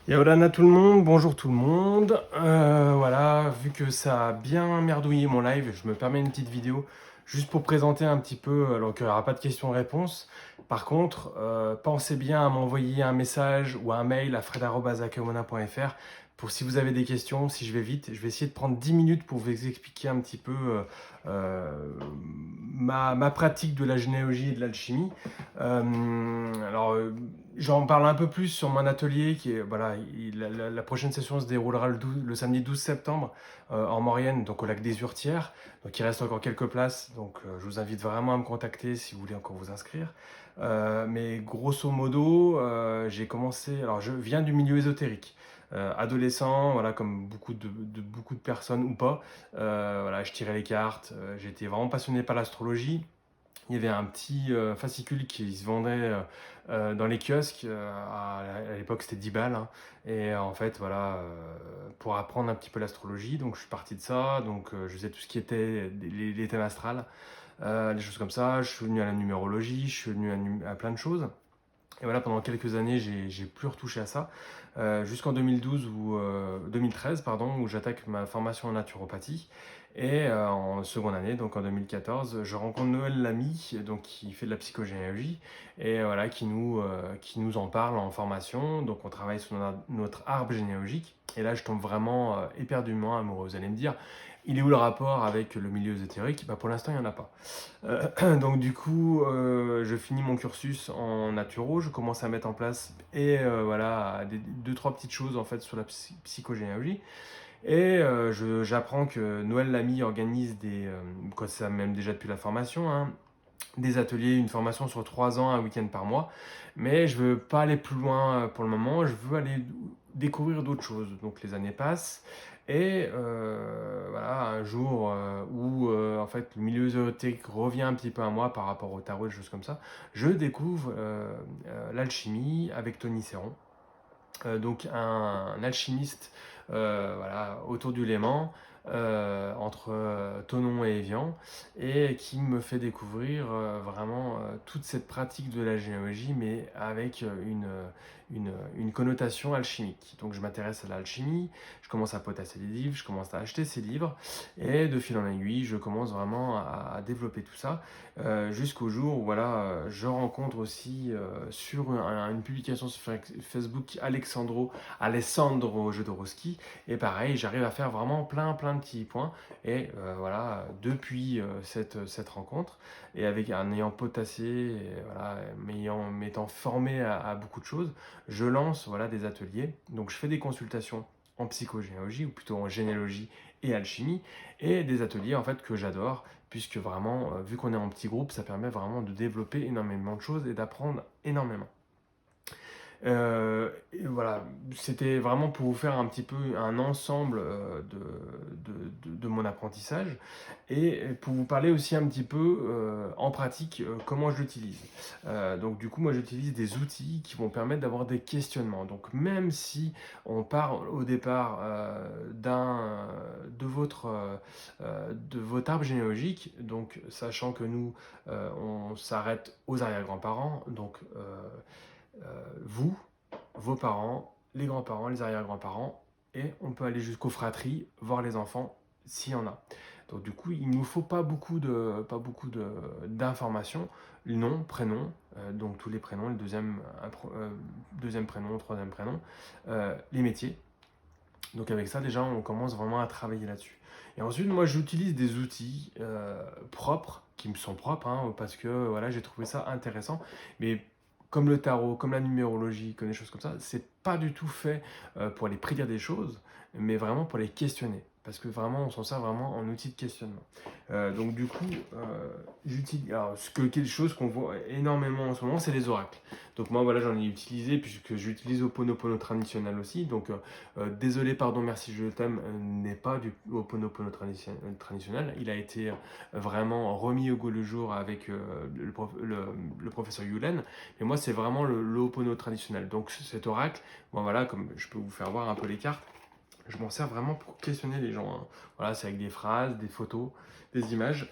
Yaolana tout le monde, bonjour tout le monde. Voilà, vu que ça a bien merdouillé mon live, je me permets une petite vidéo juste pour présenter un petit peu, alors qu'il n'y aura pas de questions-réponses. Par contre, pensez bien à m'envoyer un message ou un mail à fred@akamona.fr pour si vous avez des questions, si je vais vite. Je vais essayer de prendre 10 minutes pour vous expliquer un petit peu ma pratique de la généalogie et de l'alchimie. J'en parle un peu plus sur mon atelier qui est, voilà, la prochaine session se déroulera le samedi 12 septembre en Maurienne, donc au lac des Hurtières. Donc il reste encore quelques places, donc je vous invite vraiment à me contacter si vous voulez encore vous inscrire. Mais grosso modo, j'ai commencé, alors je viens du milieu ésotérique. Adolescent, voilà, comme beaucoup de personnes ou pas, voilà, je tirais les cartes, j'étais vraiment passionné par l'astrologie. Il y avait un petit fascicule qui se vendait dans les kiosques. À l'époque, c'était 10 balles, hein. Et en fait, voilà, pour apprendre un petit peu l'astrologie, donc je suis parti de ça. Donc, je faisais tout ce qui était les thèmes astrales, des choses comme ça. Je suis venu à la numérologie, je suis venu à plein de choses. Et voilà, pendant quelques années, j'ai plus retouché à ça, jusqu'en 2012 ou 2013, pardon, où j'attaque ma formation en naturopathie. Et en seconde année, donc en 2014, je rencontre Noël Lamy, donc qui fait de la psychogénéalogie, et voilà, qui nous en parle en formation. Donc on travaille sur notre arbre généalogique. Et là, je tombe vraiment éperdument amoureux. Vous allez me dire, il est où le rapport avec le milieu ésotérique? Bah, pour l'instant, il n'y en a pas. Donc du coup, je finis mon cursus en naturo, je commence à mettre en place et voilà deux trois petites choses en fait sur la psychogénéalogie. Et j'apprends que Noël Lamy organise quoi ça même déjà depuis la formation, hein, des ateliers, une formation sur 3 ans, un week-end par mois. Mais je veux pas aller plus loin pour le moment, je veux aller découvrir d'autres choses. Donc les années passent et voilà, un jour où en fait le milieu ésotérique revient un petit peu à moi par rapport au tarot et des choses comme ça, je découvre l'alchimie avec Tony Serron. Donc un alchimiste voilà, autour du Léman, entre Thonon et Évian, et qui me fait découvrir vraiment toute cette pratique de la généalogie, mais avec une connotation alchimique. Donc je m'intéresse à l'alchimie, je commence à potasser des livres, je commence à acheter ces livres, et de fil en aiguille, je commence vraiment à développer tout ça, jusqu'au jour où voilà, je rencontre aussi sur une publication sur Facebook Alessandro Jodorowsky, et pareil, j'arrive à faire vraiment plein de petits points, et voilà, depuis cette rencontre, et en ayant potassé, et voilà, m'étant formé à beaucoup de choses, je lance voilà, des ateliers, donc je fais des consultations en psychogénéalogie, ou plutôt en généalogie et alchimie, et des ateliers en fait que j'adore, puisque vraiment, vu qu'on est en petit groupe, ça permet vraiment de développer énormément de choses et d'apprendre énormément. Et voilà, c'était vraiment pour vous faire un petit peu un ensemble de mon apprentissage, et pour vous parler aussi un petit peu en pratique comment je l'utilise. Donc du coup, moi j'utilise des outils qui vont permettre d'avoir des questionnements. Donc même si on part au départ de votre arbre généalogique, donc sachant que nous on s'arrête aux arrière-grands-parents, donc vous, vos parents, les grands-parents, les arrière-grands-parents, et on peut aller jusqu'aux fratries, voir les enfants s'il y en a. Donc du coup, il ne nous faut d'informations, nom, prénom, donc tous les prénoms, le deuxième prénom, troisième prénom, les métiers. Donc avec ça, déjà, on commence vraiment à travailler là-dessus. Et ensuite, moi, j'utilise des outils propres, qui me sont propres, hein, parce que voilà, j'ai trouvé ça intéressant. Mais comme le tarot, comme la numérologie, comme des choses comme ça, c'est pas du tout fait pour aller prédire des choses, mais vraiment pour les questionner. Parce que vraiment, on s'en sert vraiment en outil de questionnement. Donc du coup, j'utilise. Alors, quelque chose qu'on voit énormément en ce moment, c'est les oracles. Donc moi, voilà, j'en ai utilisé, puisque j'utilise Ho'oponopono traditionnel aussi. Donc désolé, pardon, merci, je t'aime n'est pas du Ho'oponopono traditionnel. Il a été vraiment remis au goût le jour avec le professeur Yulen. Mais moi, c'est vraiment le Ho'oponopono traditionnel. Donc cet oracle, bon voilà, comme je peux vous faire voir un peu les cartes, je m'en sers vraiment pour questionner les gens, hein. Voilà, c'est avec des phrases, des photos, des images.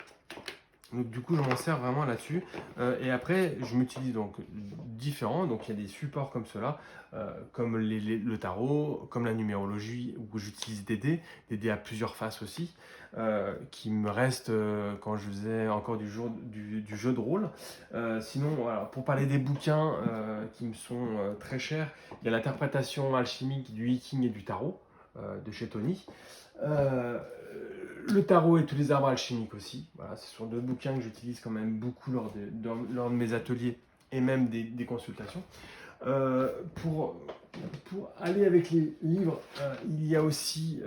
Donc du coup, je m'en sers vraiment là-dessus. Et après, je m'utilise donc différents. Donc il y a des supports comme cela, comme le tarot, comme la numérologie, où j'utilise des dés à plusieurs faces aussi, qui me restent quand je faisais encore du jeu de rôle. Sinon, voilà, pour parler des bouquins qui me sont très chers, il y a l'interprétation alchimique du I Ching et du tarot de chez Tony. Euh, le tarot et tous les arbres alchimiques aussi. Voilà, ce sont deux bouquins que j'utilise quand même beaucoup lors de mes ateliers et même des consultations. Euh, pour, pour aller avec les livres, il y a aussi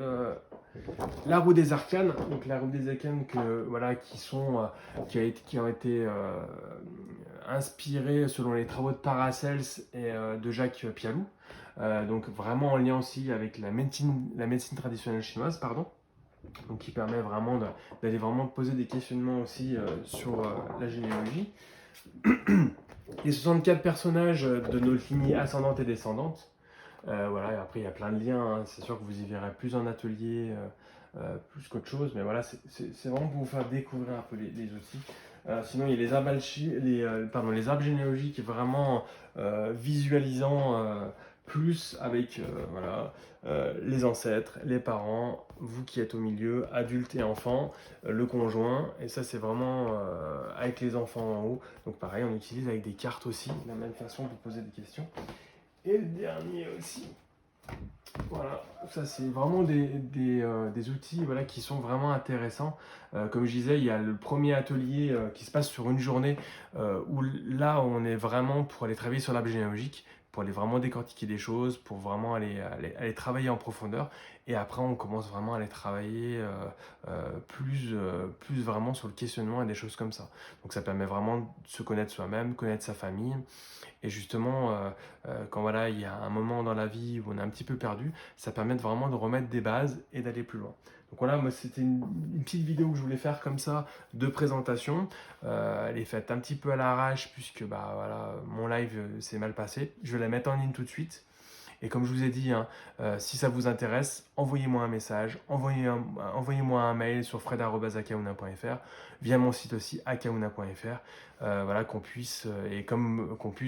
La roue des arcanes. Donc la roue des arcanes voilà, qui ont été inspirés selon les travaux de Paracels et de Jacques Pialou. Donc vraiment en lien aussi avec la médecine traditionnelle chinoise, pardon. Donc qui permet vraiment d'aller vraiment poser des questionnements aussi sur la généalogie. Les 64 personnages de notre lignée ascendante et descendante. Voilà, et après il y a plein de liens, hein. C'est sûr que vous y verrez plus en atelier, plus qu'autre chose, mais voilà, c'est vraiment pour vous faire découvrir un peu les outils. Sinon, il y a les arbres généalogiques vraiment visualisant plus avec voilà, les ancêtres, les parents, vous qui êtes au milieu, adultes et enfants, le conjoint, et ça c'est vraiment avec les enfants en haut. Donc pareil, on utilise avec des cartes aussi, de la même façon pour poser des questions. Et le dernier aussi. Voilà, ça c'est vraiment des outils voilà, qui sont vraiment intéressants. Comme je disais, il y a le premier atelier qui se passe sur une journée où là on est vraiment pour aller travailler sur l'arbre généalogique, pour aller vraiment décortiquer des choses, pour vraiment aller travailler en profondeur. Et après on commence vraiment à aller travailler plus vraiment sur le questionnement et des choses comme ça. Donc ça permet vraiment de se connaître soi-même, connaître sa famille. Et justement, quand voilà, il y a un moment dans la vie où on est un petit peu perdu, ça permet vraiment de remettre des bases et d'aller plus loin. Donc voilà, moi c'était une petite vidéo que je voulais faire comme ça de présentation. Elle est faite un petit peu à l'arrache puisque bah, voilà, mon live s'est mal passé. Je vais la mettre en ligne tout de suite. Et comme je vous ai dit, hein, si ça vous intéresse, envoyez-moi un message, envoyez-moi un mail sur fred@akauna.fr, via mon site aussi akauna.fr, voilà, qu'on puisse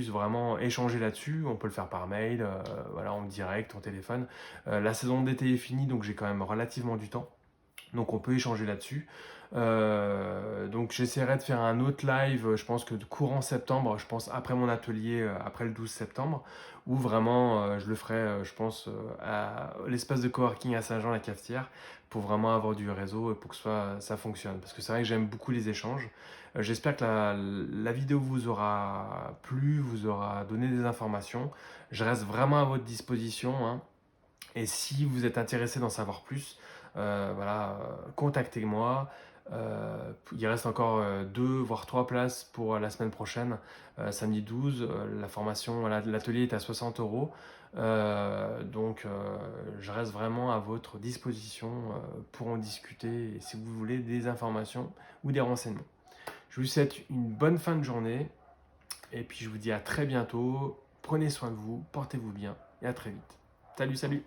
vraiment échanger là-dessus. On peut le faire par mail, voilà, en direct, en téléphone. La saison d'été est finie, donc j'ai quand même relativement du temps. Donc on peut échanger là-dessus. Donc j'essaierai de faire un autre live, je pense que courant septembre, je pense après mon atelier, après le 12 septembre, où vraiment je le ferai, je pense, à l'espace de coworking à Saint-Jean-la-Cafetière, pour vraiment avoir du réseau et pour que ça fonctionne. Parce que c'est vrai que j'aime beaucoup les échanges. J'espère que la vidéo vous aura plu, vous aura donné des informations. Je reste vraiment à votre disposition, hein. Et si vous êtes intéressé d'en savoir plus, voilà, contactez-moi. Il reste encore 2 voire 3 places pour la semaine prochaine, samedi 12. La formation, l'atelier est à 60 euros. Donc, je reste vraiment à votre disposition pour en discuter et si vous voulez des informations ou des renseignements. Je vous souhaite une bonne fin de journée et puis je vous dis à très bientôt. Prenez soin de vous, portez-vous bien et à très vite. Salut, salut!